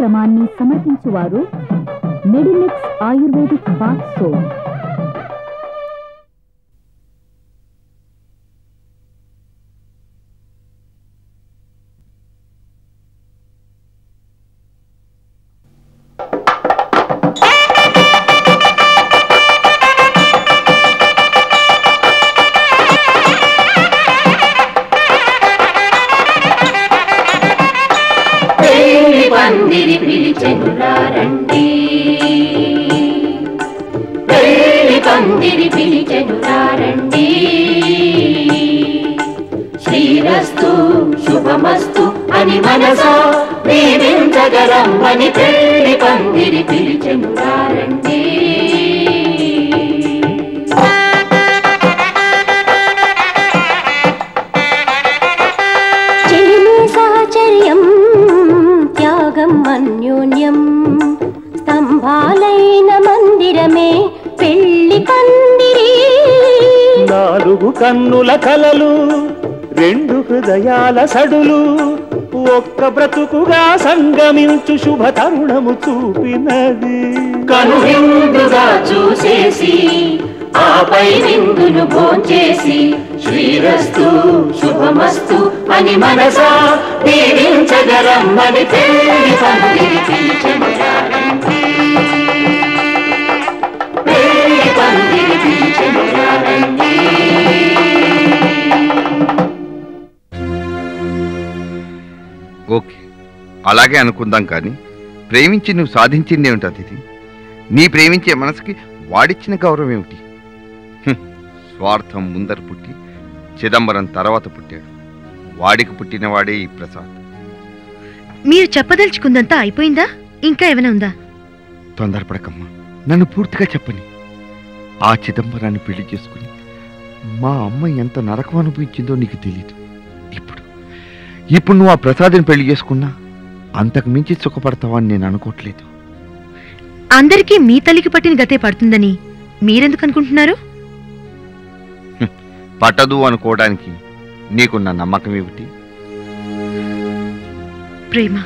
కార్యక్రమాన్ని సమర్పించువారు Medimix ayurvedic bath soap. పందిరి పిలిచెనురారండి, పెళ్లి పందిరి పిలిచెనురారండి. శ్రీరస్తు శుభమస్తు అని మనసా దీవించగరమ్మని పెళ్లి పందిరి పిలిచెనురారండి. సాచర్యం త్యాగం అన్యోన్యం స్తంభాలైన మందిరమే పెళ్లి పందిరి. 4 కన్నుల కలలు 2 హృదయాల సడులు ఒక్క బ్రతుకుగా సంగమించు శుభ తరుణము చూపినది. కనువిందుగా చూసేసి ఆపై విందును భోంచేసి శ్రీరస్తు శుభమస్తు అని మనసా దీవించగరమ్మని పెళ్లి పందిరి పిలిచెనురారండి, పెళ్లి పందిరి పిలిచెనురారండి. ఓకే, అలాగే అనుకుందాం. కానీ ప్రేమించి నువ్వు సాధించిందేమిటి అతిథి? నీ ప్రేమించే మనసుకి వాడిచ్చిన గౌరవం ఏమిటి? స్వార్థం ముందర పుట్టి చిదంబరం తర్వాత పుట్టాడు. వాడికి పుట్టినవాడే ఈ ప్రసాద్. మీరు చెప్పదలుచుకుందంతా అయిపోయిందా? ఇంకా ఏమైనా ఉందా? తొందరపడకమ్మా, నన్ను పూర్తిగా చెప్పని. ఆ చిదంబరాన్ని పెళ్లి చేసుకుని మా అమ్మ ఎంత నరకం అనిపించిందో నీకు తెలీదు. ఇప్పుడు నువ్వు ఆ ప్రసాద్ని పెళ్లి చేసుకున్నా అంతకు మించి సుఖపడతావని నేను అనుకోవట్లేదు. అందరికీ మీ తల్లికి పట్టిన గతే పడుతుందని మీరెందుకు అనుకుంటున్నారు? పట్టదు అనుకోవడానికి నీకున్న నమ్మకం ఏమిటి? ప్రేమ.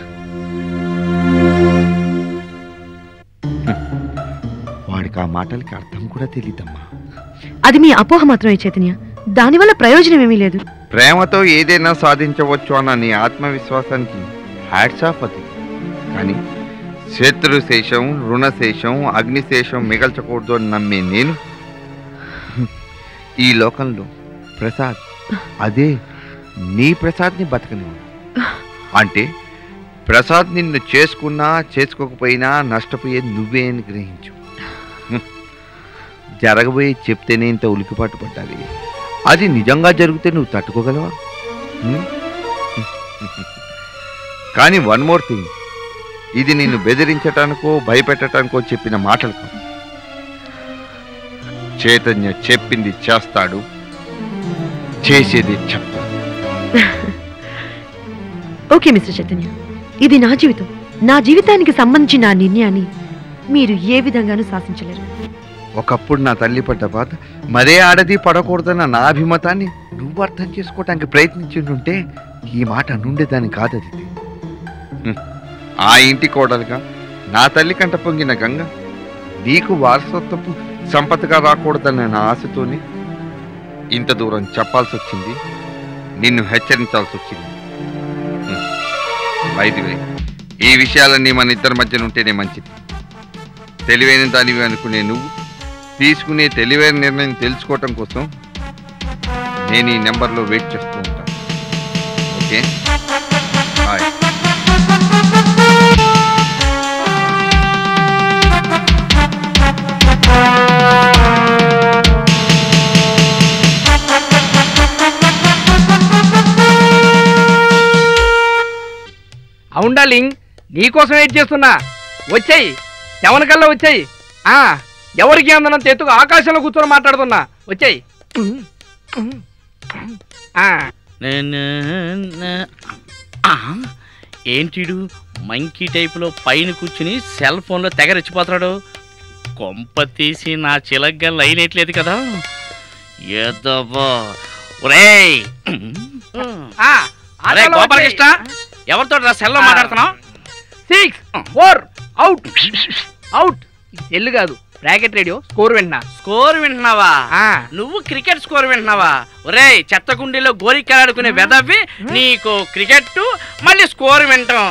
వాడికి ఆ మాటలకి అర్థం కూడా తెలీదమ్మా. అది మీ అపోహ మాత్రమే చైతన్య, దానివల్ల ప్రయోజనం ఏమీ లేదు. ప్రేమతో ఏదైనా సాధించవచ్చు అన్న నీ ఆత్మవిశ్వాసానికి హ్యాట్స్ ఆఫ్. అది కానీ శత్రుశేషం, రుణశేషం, అగ్నిశేషం మిగల్చకూడదు అని నమ్మే నేను ఈ లోకంలో ప్రసాద్, అదే నీ ప్రసాద్ని బతకను. అంటే ప్రసాద్ నిన్ను చేసుకున్నా చేసుకోకపోయినా నష్టపోయేది నువ్వే అని గ్రహించు. జరగబోయే చెప్తేనే ఇంత ఉలికిపాటు పడ్డాలి. అది నిజంగా జరిగితే నువ్వు తట్టుకోగలవా? కానీ 1 more thing, ఇది నిన్ను బెదిరించటానికో భయపెట్టడానికో చెప్పిన మాటలు కాదు. చైతన్య చెప్పింది చేస్తాడు, చేసేది చెప్తాడు. ఓకే మిస్టర్ చైతన్య, ఇది నా జీవితం. నా జీవితానికి సంబంధించిన ఆ నిర్ణయాన్ని మీరు ఏ విధంగానూ శాసించలేరు. ఒకప్పుడు నా తల్లి పడ్డ బాధ మరే ఆడది పడకూడదన్న నా అభిమతాన్ని నువ్వు అర్థం చేసుకోవటానికి ప్రయత్నించుంటే ఈ మాట నుండేదాన్ని కాదు. అది ఆ ఇంటి కోడలుగా నా తల్లి కంట పొంగిన గంగ నీకు వారసత్వపు సంపదగా రాకూడదన్న నా ఆశతోనే ఇంత దూరం చెప్పాల్సి వచ్చింది, నిన్ను హెచ్చరించాల్సి వచ్చింది. వైద్యువే, ఈ విషయాలన్నీ మన ఇద్దరి మధ్యన ఉంటేనే మంచిది. తెలివైన దానివి అనుకునే నువ్వు తీసుకునే తెలివైన నిర్ణయం తెలుసుకోవటం కోసం నేను ఈ నెంబర్లో వెయిట్ చేస్తూ ఉంటాను. Okay, hi. అవును డార్లింగ్, నీకోసం వెయిట్ చేస్తున్నా. వచ్చాయి, 7 కల్లా వచ్చాయి. ఎవరికి అందనంత ఎత్తుగా ఆకాశంలో కూర్చొని మాట్లాడుతున్నా. వచ్చాయి. ఏంటిడు మంకీ టైపులో పైన కూర్చుని సెల్ ఫోన్లో తెగ రెచ్చిపోతాడు. కొంప తీసి నా చిలగ్గా లైన్ వేయట్లేదు కదా. ఏదవ్వా ఒరేయ్ గోపాలకృష్ణ, ఎవరితో సెల్లో మాట్లాడుతున్నావు? 6 4 అవుట్ అవుట్. సెల్ కాదు, బ్రాకెట్ రేడియో స్కోర్ వింటున్నా. స్కోర్ వింటున్నావా? నువ్వు క్రికెట్ స్కోర్ వింటున్నావా? ఒరేయ్ చెత్తకుండీలో గోరికలాడుకునే వెదవి నీకు క్రికెట్ మళ్ళీ స్కోర్ వింటాం.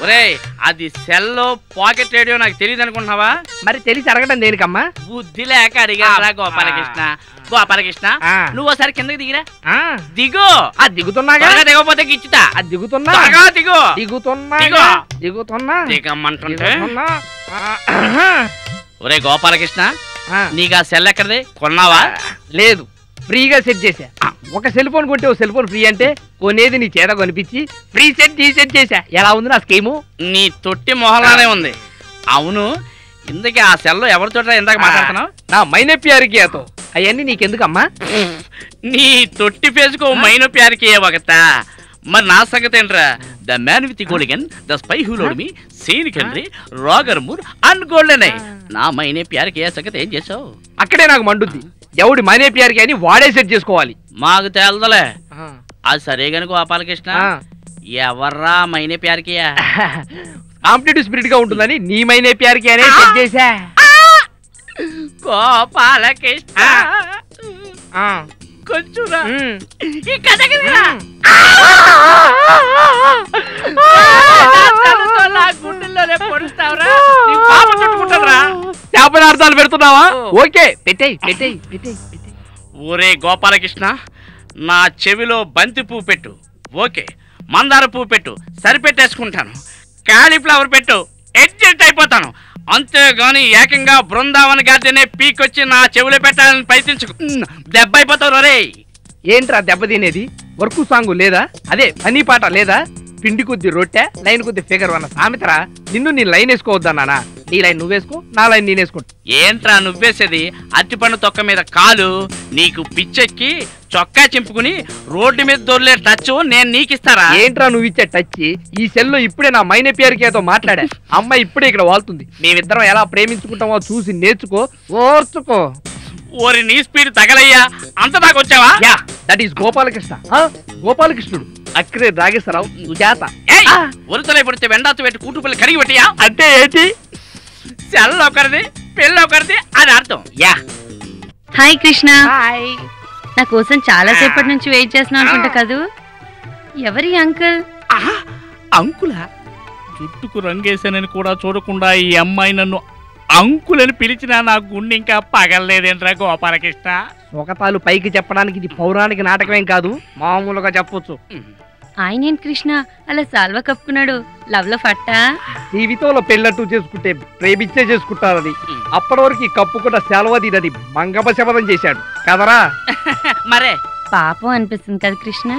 ఒరేయ్ అది సెల్లో పాకెట్ రేడియో నాకు తెలియదు అనుకుంటున్నావా? మరి తెలిసి అడగడం దేనికమ్మా? బుద్ధి లేక అడిగారా గోపాలకృష్ణ. గోపాలకృష్ణ నువ్వు ఒకసారి కిందకి దిగిరా. దిగు. దిగుతున్నాగా. దిగపోతే గిచ్చుతా. దిగుతున్నా. దిగు. దిగుతున్నా. దిగమ్మంటుంటే. ఒరే గోపాలకృష్ణ నీకు ఆ సెల్ ఎక్కడది? కొన్నావా? లేదు, ఫ్రీగా సెట్ చేశా. ఒక సెల్ ఫోన్ కొంటే ఓ సెల్ ఫోన్ ఫ్రీ అంటే కొనేది నీ చేత కొనిపించి ఫ్రీ సెట్ చేశా. ఎలా ఉంది నా స్కీము? నీ తొట్టి మొహలానే ఉంది. అవును, ఇందుకే ఆ సెల్లో ఎవరితో ఇందాక మాట్లాడుతున్నావు? నా మైనప్యారికియాతో. అవన్నీ నీకెందుకమ్మా? నీ తొట్టి పేసుకో మైనప్యారికి ఒకతా. మరి నా సంగతి ఏంట్రా? The man with golden, the spy who loved me, Sean Henry, Roger Moore and golden eye. నా మైనే ప్యారికి సంగతి ఏం చేసావు? అక్కడే నాకు మండుద్ది. ఎవడి మైనే ప్యారికి అని వాడే సెట్ చేసుకోవాలి. మాకు తేలదలే. అది సరే గను గోపాలకృష్ణ, ఎవర్రా మైనే ప్యారికియా? కాంపిటేటివ్ స్పిరిట్ గా ఉంటుందని నీ మైనే ప్యారికి అనే సెట్ చేశా. గోపాలకృష్ణ కొంచెం గుండెల్లోనే పొడుస్తావురా. శాపనార్థాలు పెడుతున్నావా? ఓకే పెట్టేయ్. ఒరే గోపాలకృష్ణ, నా చెవిలో బంతి పువ్వు పెట్టు. ఓకే, మందార పువ్వు పెట్టు, సరిపెట్టేసుకుంటాను. కాలీఫ్లవర్ పెట్టు, అడ్జస్ట్ అయిపోతాను. అంతేగాని ఏకంగా బృందావన గార్డెనే పీకొచ్చి నా చెవిలో పెట్టాలని ప్రయత్నించుకు. దెబ్బ అయిపోతావు రే. ఏంట్రా దెబ్బ తినేది? వర్క్ సాంగ్ లేదా? అదే పని పాట లేదా? పిండి కొద్ది రొట్టె, లైన్ కొద్ది ఫిగర్ అన్న సామెతరా. నిన్ను నీ లైన్ వేసుకోవద్దా నాన్న? నీ లైన్ నువ్వేసుకో, నా లైన్ నేనేసుకుంటా. ఏంట్రా నువ్వేసేది? అరటిపండు తొక్క మీద కాలు. నీకు పిచ్చెక్కి చొక్కా చింపుకుని రోడ్డు మీద దొర్లే టచ్ నేను నీకిస్తారా? ఏంట్రా నువ్వు ఇచ్చే టచ్? ఈ సెల్లో ఇప్పుడే నా మైనే పేరుకేతో మాట్లాడా. అమ్మాయి ఇప్పుడే ఇక్కడ వాళ్తుంది. మేమిద్దరం ఎలా ప్రేమించుకుంటామో చూసి నేర్చుకో, ఓర్చుకో. ఓరి నీ స్పీడ్ తగలయ్యా, అంత దాకా వచ్చావా? Ya, that is Gopalakrishna. గోపాలకృష్ణుడు అక్కడే రాగేశ్వరరావు సుజాత. ఒరుతలై పడితే వెండాతో పెట్టి కూటుపల్లి కడిగి పెట్టియా. అంటే ఏంటి? సెల్ ఒకరిది, పెళ్ళి ఒకరిది అని అర్థం. యా. హాయ్ కృష్ణ. నా కోసం చాలా సేపటి నుంచి వెయిట్ చేస్తున్నా అనుకుంటా కదూ. ఎవరి అంకుల్? అంకులా? జుట్టుకు రంగేశానని కూడా చూడకుండా ఈ అమ్మాయి నన్ను అంకులని పిలిచినా నా గుండె ఇంకా పగలలేదేంట్రా గోపాలకృష్ణ. ఒకతాలు పైకి చెప్పడానికి ఇది పౌరాణిక నాటకమేం కాదు, మామూలుగా చెప్పొచ్చు. ఆయన కృష్ణ అలా సాల్వా కప్పుకున్నాడు. లవ్ లో ఫట్టా? జీవితంలో పెళ్ళట్టు చేసుకుంటే ప్రేమించే చేసుకుంటారని, అప్పటి వరకు ఈ కప్పు కూడా సెలవదినని మంగప శపథం చేశాడు కదరా. మరే పాపం అనిపిస్తుంది కదా కృష్ణ.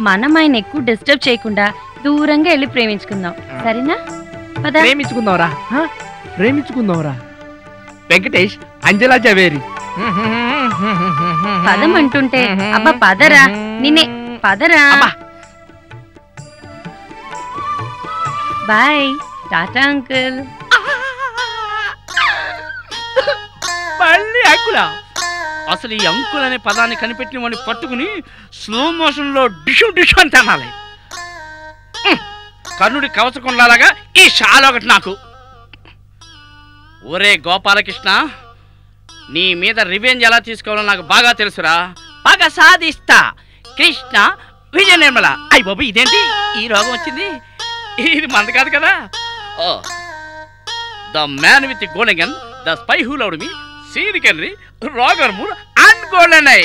మనం ఆయన ఎక్కువ డిస్టర్బ్ చేయకుండా దూరంగా వెళ్ళి ప్రేమించుకుందాం, సరేనా? ప్రేమించుకుందాంరా. వెంకటేష్, అంజలా జవేరి. పదం అంటుంటే అబ్బా పదరా, నిన్నే పదరా. Bye, tata uncle. మళ్ళీ అంకులా? అసలు ఈ అంకుల్ అనే పదాన్ని కనిపెట్టిన వాడిని పట్టుకుని స్లో మోషన్ లో డిషు డిషు అని తనాలి. కర్ణుడి కవచకుండాలాగా ఈ షాల్ ఒకటి నాకు. ఒరే గోపాలకృష్ణ, నీ మీద రివెంజ్ ఎలా తీసుకోవాలో నాకు బాగా తెలుసురా. బాగా సాధిస్తా. కృష్ణ విజయ నిర్మల. అయ్య బాబు, ఇదేంటి ఈ రోగం వచ్చింది? ఇది మంద కాదు కదా. The man with golden, the spy who loved me, Sean Henry, Roger Moore and golden eye.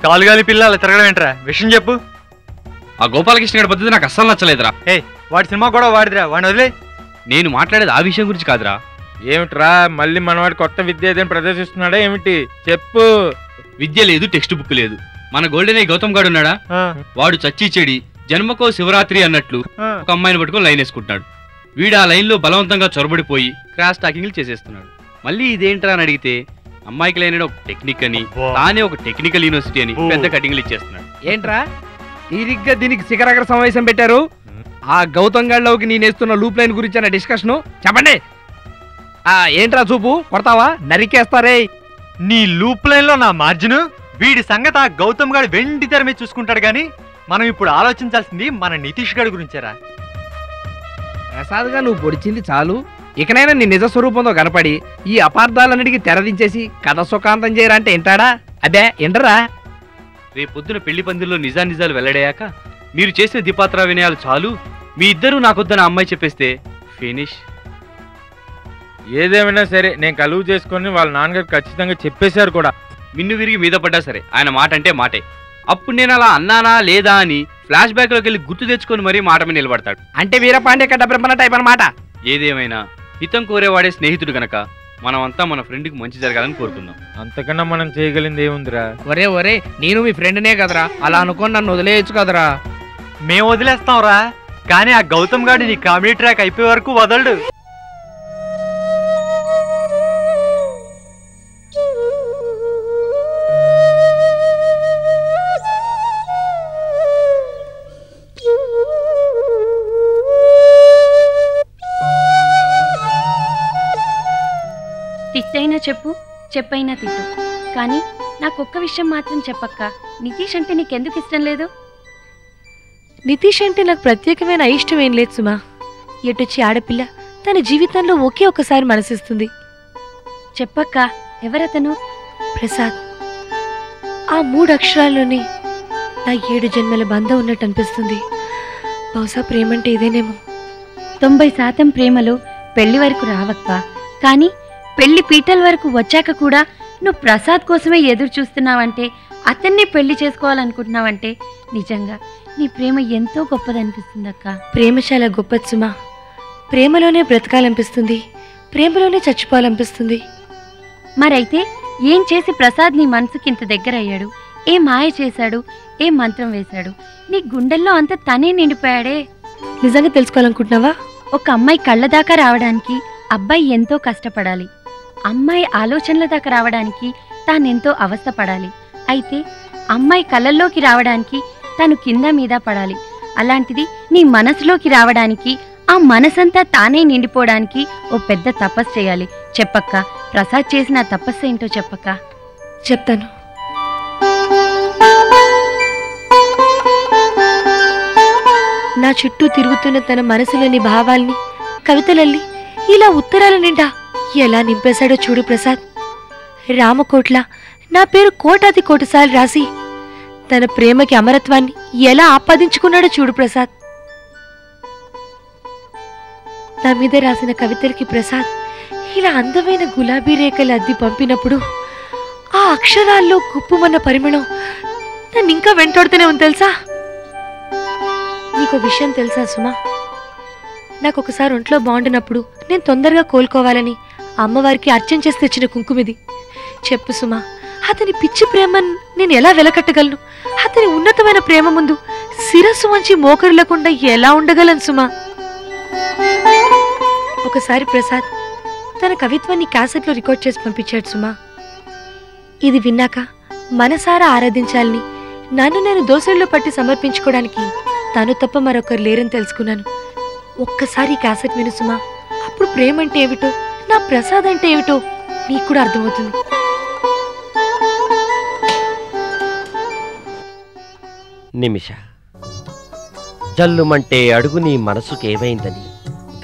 కాలు గాలి పిల్ల అలా తిరగడం ఏంట్రా? విషయం చెప్పు. ఆ గోపాలకృష్ణ గారి పద్ధతి నాకు అస్సలు నచ్చలేదురా. వాడి సినిమా కూడా వాడిదిరా, వాడిని వదిలే. నేను మాట్లాడేది ఆ విషయం గురించి కాదురా. ఏమిట్రా మళ్ళీ మనవాడి కొత్త విద్య ఏదైనా ప్రదర్శిస్తున్నాడా ఏమిటి? చెప్పు. విద్య లేదు, టెక్స్ట్ బుక్ లేదు. మన గోల్డెన్ గౌతమ్ గాడు ఉన్నాడా, వాడు చచ్చి చెడి జన్మకో శివరాత్రి అన్నట్లు ఒక అమ్మాయిని పట్టుకొని లైన్ వేసుకుంటున్నాడు. వీడు ఆ లైన్ లో బలవంతంగా చొరబడిపోయి క్రాస్ టాకింగ్లు చేసేస్తున్నాడు. మళ్ళీ ఇదేంట్రా అని అడిగితే అమ్మాయికి లైన్ ఒక టెక్నిక్ అని, తానే ఒక టెక్నికల్ యూనివర్సిటీ అని పెద్ద కటింగ్లు ఇచ్చేస్తున్నాడు. ఏంట్రా తీరిగ్గా దీనికి శిఖరాగ్ర సమావేశం పెట్టారు? ఆ గౌతమ్ గాడిలోకి నేనేస్తున్న లూప్ లైన్ గురించి అన్న డిస్కషన్ చెప్పండి. ఏంట్రా చూపు కొడతావా? నరికేస్తారే. నీ లూప్ లైన్ లో నా మార్జిన్ వీడి సంగతి ఆ గౌతమ్ గారు వెండి తెర మీద చూసుకుంటాడు గాని మనం ఇప్పుడు ఆలోచించాల్సింది మన నితీష్ గారి గురించేరా. ప్రసాద్గా నువ్వు పొడిచింది చాలు. ఇకనైనా నీ నిజ స్వరూపంతో కనపడి ఈ అపార్థాలన్నిటికీ తెరదించేసి కథ సుఖాంతం చేయరా అంటే ఎంటాడా? అదే ఎంటరా? రేపు పొద్దున పెళ్లి పందిల్లో నిజాలు వెల్లడయ్యాక మీరు చేసిన దీపాత్ర వినయాలు చాలు, మీ ఇద్దరూ నాకొద్దన అమ్మాయి చెప్పేస్తే ఫినిష్. ఏదేమైనా సరే నేను కలువు చేసుకొని వాళ్ళ నాన్నగారు ఖచ్చితంగా చెప్పేశారు కూడా. మిన్ను విరిగి మీద పడ్డా సరే ఆయన మాట అంటే మాటే. అప్పుడు నేను అలా అన్నానా లేదా అని ఫ్లాష్ బ్యాక్ లోకి వెళ్ళి గుర్తు తెచ్చుకొని మరీ మాట మీద నిలబడతాడు. అంటే వీరపాండే కట్ట బ్రహ్మణ టైప్ అన్నమాట. ఏదేమైనా హితం కోరేవాడే స్నేహితుడు గనక మనమంతా మన ఫ్రెండ్కి మంచి జరగాలని కోరుకుందాం. అంతకన్నా మనం చేయగలిగింది ఏముందిరా? ఒరే నేను మీ ఫ్రెండ్నే కదరా, అలా అనుకొని నన్ను వదిలేయచ్చు కదరా. మేము వదిలేస్తాంరా, కానీ ఆ గౌతమ్ గారు నీ కామెడీ ట్రాక్ అయిపోయే వరకు వదలడు. తిట్టైనా చెప్పు, చెప్పైనా తిట్టు, కానీ నాకొక్క విషయం మాత్రం చెప్పక్క. నితీష్ అంటే నీకెందుకు ఇష్టం లేదు? నితీష్ అంటే నాకు ప్రత్యేకమైన అయిష్టం ఏం లేదు సుమా. ఎటొచ్చి ఆడపిల్ల తన జీవితంలో ఒకే ఒకసారి మనసిస్తుంది. చెప్పక్క, ఎవరతను? ప్రసాద్. ఆ 3 అక్షరాల్లోనే నా 7 జన్మల బంధం ఉన్నట్టు అనిపిస్తుంది. బహుశా ప్రేమంటే ఇదేనేమో. 90% ప్రేమలు పెళ్లి వరకు రావక్క, కానీ పెళ్లి పీటల వరకు వచ్చాక కూడా నువ్వు ప్రసాద్ కోసమే ఎదురు చూస్తున్నావంటే, అతన్ని పెళ్లి చేసుకోవాలనుకుంటున్నావంటే నిజంగా నీ ప్రేమ ఎంతో గొప్పదనిపిస్తుందక్క. ప్రేమ చాలా గొప్పది సుమా. ప్రేమలోనే బ్రతకాలనిపిస్తుంది, ప్రేమలోనే చచ్చిపోవాలనిపిస్తుంది. మరైతే ఏం చేసి ప్రసాద్ నీ మనసుకి ఇంత దగ్గర అయ్యాడు? ఏ మాయ చేశాడు? ఏ మంత్రం వేశాడు? నీ గుండెల్లో అంత తనే నిండిపోయాడే. నిజంగా తెలుసుకోవాలనుకుంటున్నావా? ఒక అమ్మాయి కళ్ళ దాకా రావడానికి అబ్బాయి ఎంతో కష్టపడాలి. అమ్మాయి ఆలోచనల దాకా రావడానికి తానెంతో అవస్థపడాలి. అయితే అమ్మాయి కళ్ళల్లోకి రావడానికి తను కింద మీద పడాలి. అలాంటిది నీ మనసులోకి రావడానికి, ఆ మనసంతా తానే నిండిపోవడానికి ఓ పెద్ద తపస్సు చేయాలి. చెప్పక్క, ప్రసాద్ చేసిన తపస్సు ఏంటో చెప్పక్క. చెప్తాను. నా చుట్టూ తిరుగుతున్న తన మనసులోని భావాల్ని కవితలల్లి ఇలా ఉత్తరాల నిండా ఎలా నింపేశాడో చూడు ప్రసాద్. రామకోట్ల నా పేరు కోటాది కోటిసార్లు రాసి తన ప్రేమకి అమరత్వాన్ని ఎలా ఆపాదించుకున్నాడో చూడు ప్రసాద్. నా మీద రాసిన కవితలకి ప్రసాద్ ఇలా అందమైన గులాబీ రేఖలు అద్ది పంపినప్పుడు ఆ అక్షరాల్లో గుప్పుమన్న పరిమళం నన్ను ఇంకా వెంటాడుతూనే ఉంది తెలుసా. నీకు విషయం తెలుసా సుమా? నాకు ఒకసారి ఒంట్లో బాగుండినప్పుడు నేను తొందరగా కోలుకోవాలని అమ్మవారికి అర్చన చేసి తెచ్చిన కుంకుమిది. చెప్పు సుమా, అతని పిచ్చి ప్రేమను నేను ఎలా వెలకట్టగలను? అతని ఉన్నతమైన ప్రేమ ముందు శిరస్సు వంచి మోకరులకుండా ఎలా ఉండగలను సుమా? ఒకసారి ప్రసాద్ తన కవిత్వాన్ని క్యాసెట్లో రికార్డ్ చేసి పంపించాడు సుమా. ఇది విన్నాక మనసారా ఆరాధించాలని, నన్ను నేను దోసెల్లో పట్టి సమర్పించుకోవడానికి తను తప్ప మరొకరు లేరని తెలుసుకున్నాను. ఒక్కసారి క్యాసెట్ విను సుమా, అప్పుడు ప్రేమ అంటే ఏమిటో, నా ప్రసాద్ అంటే ఏమిటో నీకు కూడా అర్థమవుతుంది. నిమిష జల్లుమంటే అడుగు నీ మనసుకేమైందని,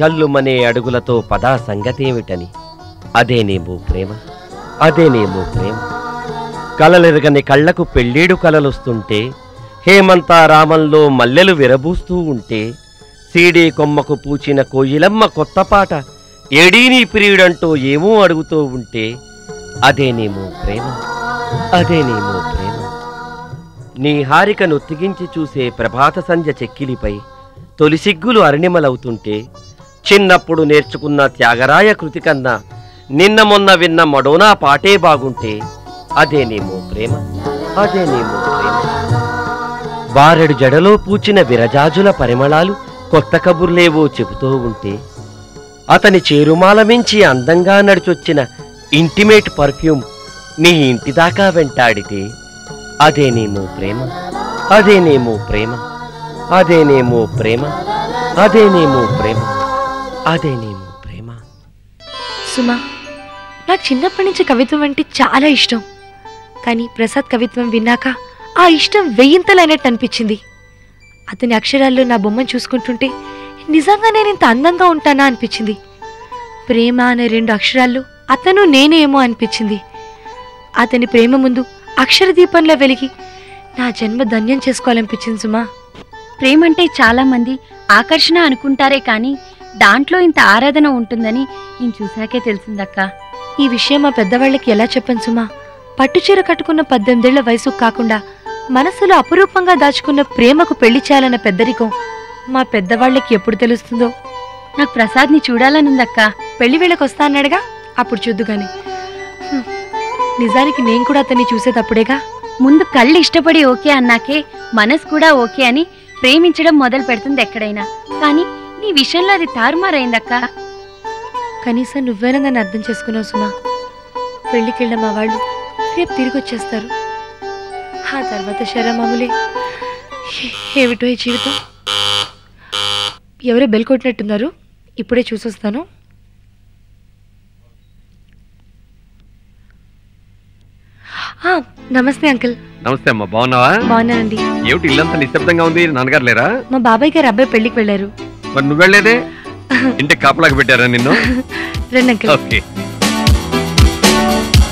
గల్లుమనే అడుగులతో పదా సంగతేమిటని, అదేనేమో ప్రేమ, అదేనేమో ప్రేమ. కలలెరగని కళ్లకు పెళ్ళేడు కలలొస్తుంటే, హేమంతారామంలో మల్లెలు విరబూస్తూ ఉంటే, సీడీ కొమ్మకు పూచిన కోయిలమ్మ కొత్త పాట ఏడీనీ ప్రియుడంటూ ఏమో అడుగుతూ ఉంటే, అదేనేమో ప్రేమ, అదేనేమో ప్రేమ. నీ హారికను తెగించి చూసే ప్రభాత సంధ్య చెక్కిలిపై తొలిసిగ్గులు అరణిమలవుతుంటే, చిన్నప్పుడు నేర్చుకున్న త్యాగరాయ కృతి కన్నా నిన్న మొన్న విన్న మడోనా పాటే బాగుంటే, అదేనేమో ప్రేమ, అదేనేమో ప్రేమ. బారెడు జడలో పూచిన విరజాజుల పరిమళాలు కొత్త కబుర్లేవో చెబుతూ ఉంటే, అతని చేరుమాల మించి అందంగా నడిచొచ్చిన ఇంటిమేట్ పర్ఫ్యూమ్ నీ ఇంటిదాకా వెంటాడితే, అదేనేమో ప్రేమ, అదేనేమో ప్రేమ, అదేనేమో ప్రేమ, అదేనేమో ప్రేమ, అదేనేమో ప్రేమ. సుమా, నాకు చిన్నప్పటి నుంచి కవిత్వం అంటే చాలా ఇష్టం. కానీ ప్రసాద్ కవిత్వం విన్నాక ఆ ఇష్టం వెయ్యింతలైనట్టు అనిపించింది. అతని అక్షరాల్లో నా బొమ్మను చూసుకుంటుంటే నిజంగా నేను ఇంత అందంగా ఉంటానా అనిపించింది. ప్రేమ అనే 2 అక్షరాల్లో అతను నేనేమో అనిపించింది. అతని ప్రేమ ముందు అక్షర దీపంలో వెలిగి నా జన్మ ధన్యం చేసుకోవాలనిపించింది సుమా. ప్రేమంటే చాలా మంది ఆకర్షణ అనుకుంటారే కానీ దాంట్లో ఇంత ఆరాధన ఉంటుందని నేను చూశాకే తెలిసిందక్క. ఈ విషయం మా పెద్దవాళ్ళకి ఎలా చెప్పను సుమా. పట్టుచీర కట్టుకున్న 18 ఏళ్ల వయసు కాకుండా మనసులో అపురూపంగా దాచుకున్న ప్రేమకు పెళ్లి చేయాలన్న పెద్దరికం మా పెద్దవాళ్ళకి ఎప్పుడు తెలుస్తుందో. నాకు ప్రసాద్ని చూడాలనుందక్క. పెళ్లి వేళకు వస్తా అన్నాడుగా, అప్పుడు చూద్దుగాని. నిజానికి నేను కూడా అతన్ని చూసేటప్పుడేగా. ముందు కళ్ళు ఇష్టపడి ఓకే అన్నాకే మనసు కూడా ఓకే అని ప్రేమించడం మొదలు పెడుతుంది ఎక్కడైనా. కానీ నీ విషయంలో అది తారుమారైందక్క. కనీసం నువ్వేనా నన్ను అర్థం చేసుకున్నావు సుమా. పెళ్లికెళ్ళ మా వాళ్ళు రేపు తిరిగి వచ్చేస్తారు. ఆ తర్వాత శరా మామూలే. ఏమిటో ఈ జీవితం. ఎవరో బెల్ కొట్టినట్టున్నారు, ఇప్పుడే చూసొస్తాను. నమస్తే అంకుల్. నమస్తే అమ్మా, బాగున్నావా? బాగున్నానండి. ఏమిటి ఇల్లంతా నిశ్శబ్దంగా ఉంది? నాన్నగారు లేరా? మా బాబాయ్ గారు అబ్బాయి పెళ్లికి వెళ్ళారు. మరి నువ్వు వెళ్ళలేదే? ఇంటికి కాపలాగా పెట్టారా నిన్ను? రండి అంకుల్. ఓకే.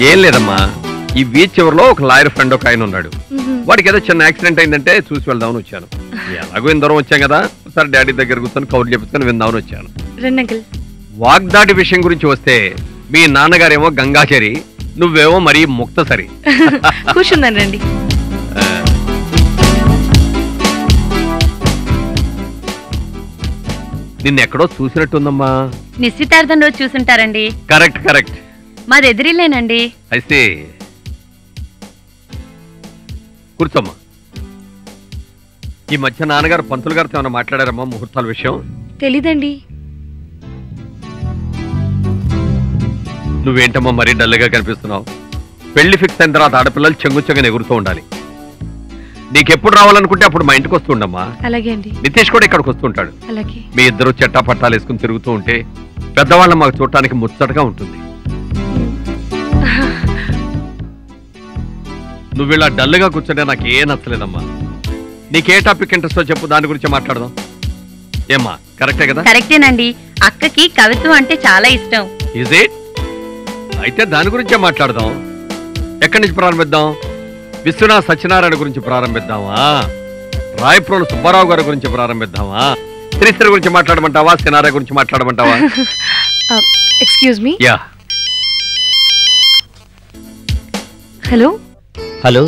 ఏం లేదమ్మా, ఈ బీచ్ చివరిలో ఒక లాయర్ ఫ్రెండ్ ఒక ఆయన ఉన్నాడు. వాడికి ఏదో చిన్న యాక్సిడెంట్ అయిందంటే చూసి వెళ్దామని వచ్చాను. ఎలాగో ఇంత దూరం వచ్చాం కదా, ఒకసారి డాడీ దగ్గర కూర్చొని కౌరు చెప్పుకొని విందామని వచ్చాను. రండి అంకుల్. వాగ్దాటి విషయం గురించి వస్తే మీ నాన్నగారేమో గంగాచరి, నువ్వేమో మరీ ముక్తసరి. కూర్చుందని రండి. నిన్నెక్కడో చూసినట్టుందమ్మా. నిశ్చితార్థం రోజు చూసుంటారండి. Correct correct. మాది ఎదిరిల్లేనండి. అయితే కూర్చోమ్మా. ఈ మధ్య నాన్నగారు పంతులు గారితో ఏమైనా మాట్లాడారమ్మా ముహూర్తాల విషయం? తెలీదండి. నువ్వేంటమ్మా మరీ డల్గా కనిపిస్తున్నావు? పెళ్లి ఫిక్స్ అయిన తర్వాత ఆడపిల్లలు చెంగుచ్చగా ఎగురుతూ ఉండాలి. నీకెప్పుడు రావాలనుకుంటే అప్పుడు మా ఇంటికి వస్తుండమ్మా. అలాగే అండి. నితీష్ కూడా ఇక్కడికి వస్తుంటాడు. అలాగే. మీ ఇద్దరు చెట్టా పట్టాలు వేసుకుని తిరుగుతూ ఉంటే పెద్దవాళ్ళని మాకు చూడటానికి ముచ్చటగా ఉంటుంది. నువ్వు ఇలా డల్గా కూర్చుంటే నాకు ఏ నచ్చలేదమ్మా. నీకే టాపిక్ ఇంట్రెస్టో చెప్పు, దాని గురించి మాట్లాడదాం. ఏమ్మా, కరెక్టే కదా? కరెక్టేనండి. అక్కకి కవిత్వం అంటే చాలా ఇష్టం. Is it? అయితే దాని గురించే మాట్లాడదాం. ఎక్కడి నుంచి ప్రారంభిద్దాం? విశ్వనాథ్ సత్యనారాయణ గురించి ప్రారంభిద్దామా? రాయప్రోలు సుబ్బారావు గారి గురించి ప్రారంభిద్దామా? శ్రీశ్రీ గురించి మాట్లాడమంటావా? సినారా గురించి మాట్లాడమంటావా? Excuse me. Yeah. Hello hello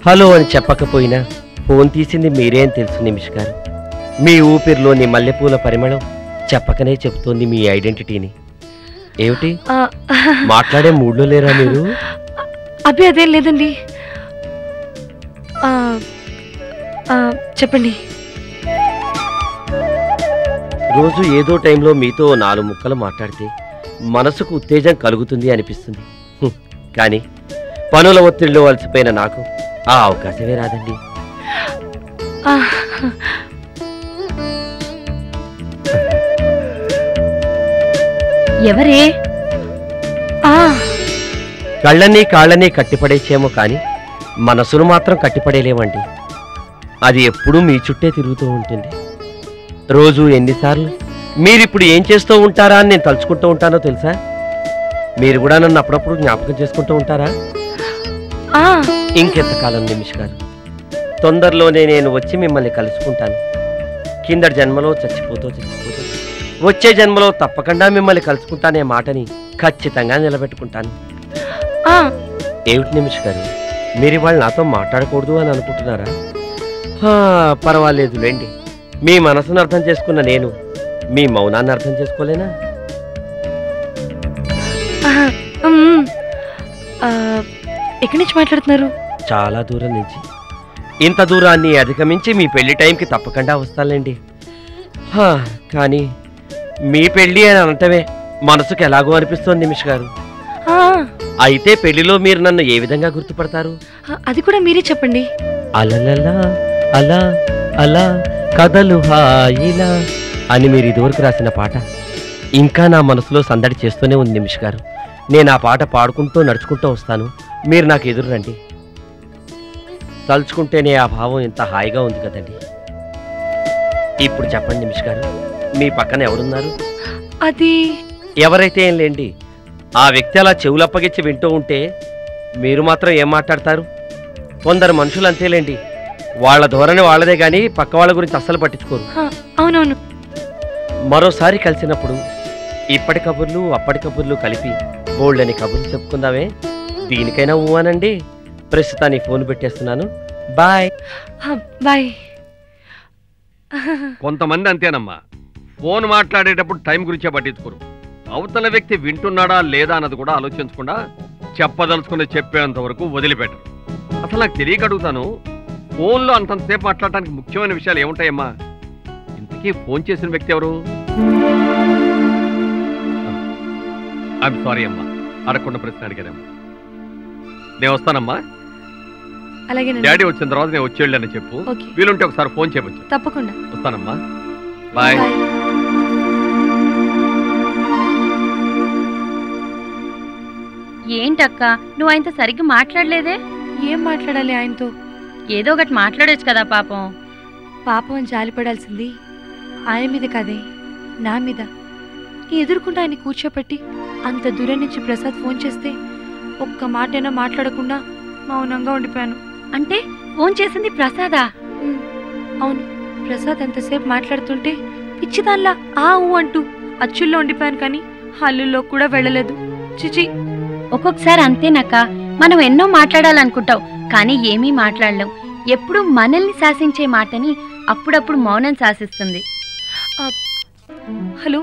hello అని చెప్పకపోయినా ఫోన్ తీసింది మీరే అని తెలుసు నిమిష్ గారు. మీ ఊపిరిలోని మల్లెపూల పరిమళం చెప్పకనే చెబుతోంది మీ ఐడెంటిటీని. ఏమిటి మాట్లాడే మూడ్లో లేరా మీరు? అబ్బే అదేం లేదండి. చెప్పండి. రోజు ఏదో టైంలో మీతో 4 ముక్కలు మాట్లాడితే మనసుకు ఉత్తేజం కలుగుతుంది అనిపిస్తుంది. కానీ పనుల ఒత్తిడిలో అలసిపోయిన నాకు ఆ అవకాశమే రాదండి. ఎవరే? కళ్ళని కాళ్ళని కట్టిపడేసేమో కానీ మనసును మాత్రం కట్టిపడేలేమండి. అది ఎప్పుడూ మీ చుట్టే తిరుగుతూ ఉంటుంది. రోజు ఎన్నిసార్లు మీరిప్పుడు ఏం చేస్తూ ఉంటారా అని నేను తలుచుకుంటూ ఉంటానో తెలుసా? మీరు కూడా నన్ను అప్పుడప్పుడు జ్ఞాపకం చేసుకుంటూ ఉంటారా? ఇంకెంతకాలం నిమిష్ గారు, తొందరలోనే నేను వచ్చి మిమ్మల్ని కలుసుకుంటాను. కిందటి జన్మలో చచ్చిపోతూ వచ్చే జన్మలో తప్పకుండా మిమ్మల్ని కలుసుకుంటానే మాటని ఖచ్చితంగా నిలబెట్టుకుంటాను. ఏమిటి నిమిష్ గారు, మీరు ఇవాళ నాతో మాట్లాడకూడదు అని అనుకుంటున్నారా? పర్వాలేదులేండి. మీ మనసును అర్థం చేసుకున్న నేను మీ మౌనాన్ని అర్థం చేసుకోలేనా? ఎక్కడి నుంచి మాట్లాడుతున్నారు? చాలా దూరం నుంచి. ఇంత దూరాన్ని అధిగమించి మీ పెళ్లి టైంకి తప్పకుండా వస్తానులేండి. కానీ మీ పెళ్లి అని అనటమే మనసుకు ఎలాగో అనిపిస్తోంది నిమిష్ గారు. అయితే పెళ్లిలో మీరు నన్ను ఏ విధంగా గుర్తుపడతారు? అది కూడా మీరే చెప్పండి. అలలలా అలా అలా కథలు హాయిలా అని మీరు ఇదివరకు రాసిన పాట ఇంకా నా మనసులో సందడి చేస్తూనే ఉంది నిమిష్ గారు. నేను ఆ పాట పాడుకుంటూ నడుచుకుంటూ వస్తాను, మీరు నాకు ఎదురు రండి. తలుచుకుంటేనే ఆ భావం ఎంత హాయిగా ఉంది కదండి. ఇప్పుడు చెప్పండి నిమిష్ గారు, మీ పక్కన ఎవరున్నారు? అది ఎవరైతే ఏం లేండి, ఆ వ్యక్తి అలా చెవులప్పగిచ్చి వింటూ ఉంటే మీరు మాత్రం ఏం మాట్లాడతారు? కొందరు మనుషులు అంతేలేండి, వాళ్ళ ధోరణి వాళ్ళదే గాని పక్క వాళ్ళ గురించి అస్సలు పట్టించుకోరు. అవునవును. మరోసారి కలిసినప్పుడు ఇప్పటి కబుర్లు అప్పటి కబుర్లు కలిపి బోల్డని కబుర్లు చెప్పుకుందామే. దీనికైనా ఊవానండి. ప్రస్తుతానికి ఫోన్ పెట్టేస్తున్నాను. బాయ్. బాయ్. కొంతమంది అంతేనమ్మా, ఫోన్ మాట్లాడేటప్పుడు టైం గురించే పట్టించుకోరు. అవతల వ్యక్తి వింటున్నాడా లేదా అన్నది కూడా ఆలోచించకుండా చెప్పదలుచుకుని చెప్పేంత వరకు వదిలిపెట్టరు. అసలు నాకు తెలియక అడుగుతాను, ఫోన్లో అంతంతసేపు మాట్లాడటానికి ముఖ్యమైన విషయాలు ఏముంటాయమ్మా? ఇంతకీ ఫోన్ చేసిన వ్యక్తి ఎవరు? ఐఎమ్ సారీ అమ్మా, అడగకుండా ప్రశ్న అడిగానమ్మా. నేను వస్తానమ్మా. అలాగే డాడీ వచ్చిన తర్వాత నేను వచ్చేళ్ళని చెప్పు. వీలుంటే ఒకసారి ఫోన్ చేయవచ్చు. తప్పకుండా వస్తానమ్మా. బాయ్. ఏంటక్క నువ్వు ఆయనతో సరిగ్గా మాట్లాడలేదే? ఏం మాట్లాడాలి ఆయనతో? ఏదో ఒకటి మాట్లాడొచ్చు కదా. పాపం పాపం అని జాలిపడాల్సింది ఆయన మీద కదే, నా మీద. ఎదుర్కొంటే ఆయన కూర్చోపెట్టి అంత దూరం నుంచి ప్రసాద్ ఫోన్ చేస్తే ఒక్క మాటైనా మాట్లాడకుండా మౌనంగా ఉండిపోయాను. అంటే ఫోన్ చేసింది ప్రసాదా? అవును, ప్రసాద్ ఎంతసేపు మాట్లాడుతుంటే పిచ్చిదాన్లా ఆ ఊ అంటూ అచ్చుల్లో ఉండిపోయాను, కానీ హల్లుల్లో కూడా వెళ్ళలేదు. చిచి, ఒక్కొక్కసారి అంతేనక్క, మనం ఎన్నో మాట్లాడాలనుకుంటావు కానీ ఏమీ మాట్లాడలేం. ఎప్పుడు మనల్ని శాసించే మాటని అప్పుడప్పుడు మౌనం శాసిస్తుంది. హలో,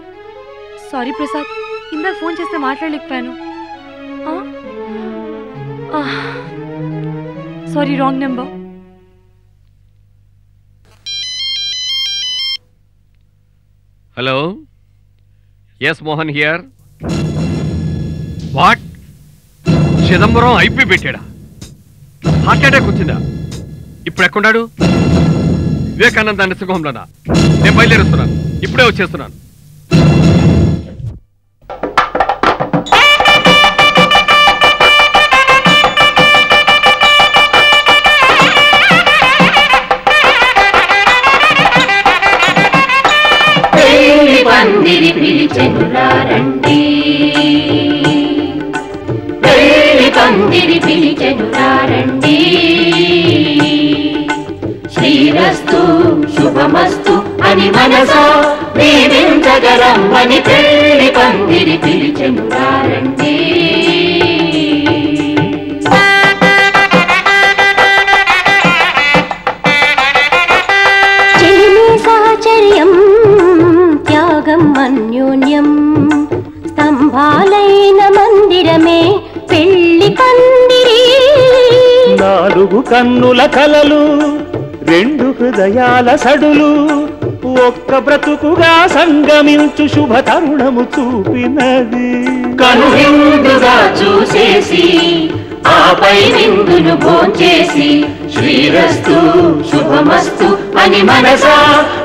సారీ ప్రసాద్, ఇందాక ఫోన్ చేస్తే మాట్లాడలేకపోయాను. Sorry, wrong number. Hello, yes Mohan here. What? Chidambaram IP పెట్టాడా? హార్ట్ అటాక్ వచ్చిందా? ఇప్పుడు ఎక్కడున్నాడు? వివేకానంద నరసింహంలోనా? నేను బయలుదేరుస్తున్నాను, ఇప్పుడే వచ్చేస్తున్నాను. పందిరి పిలిచెనురారండి, పందిరి పిలిచెనురారండి. శ్రీరస్తు శుభమస్తు అని మనసా దీవించగరమ్మని పెళ్లి పందిరి పిలిచెనురారండి. సహచర్యం త్యాగం అన్యోన్యం స్తంభాలైన మందిరమే పెళ్లి పందిరి. 4 కన్నుల కలలు, 2 హృదయాల సడులు, ఒక్క బ్రతుకుగా సంగమించు శుభ తరుణము చూపినది. కనువిందుగా చూసేసి ఆపై విందును భోంచేసి శ్రీరస్తు శుభమస్తు అని మనసా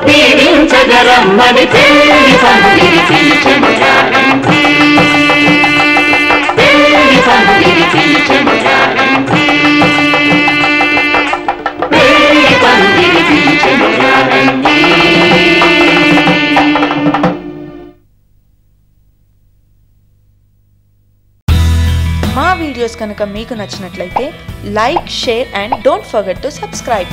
దీవించగరమ్మని పెళ్లి పందిరి పిలిచెనురారండి, పెళ్లి పందిరి పిలిచెనురారండి, పెళ్లి పందిరి పిలిచెనురారండి. మా వీడియోస్ కనుక మీకు నచ్చినట్లయితే like, share and don't forget to subscribe.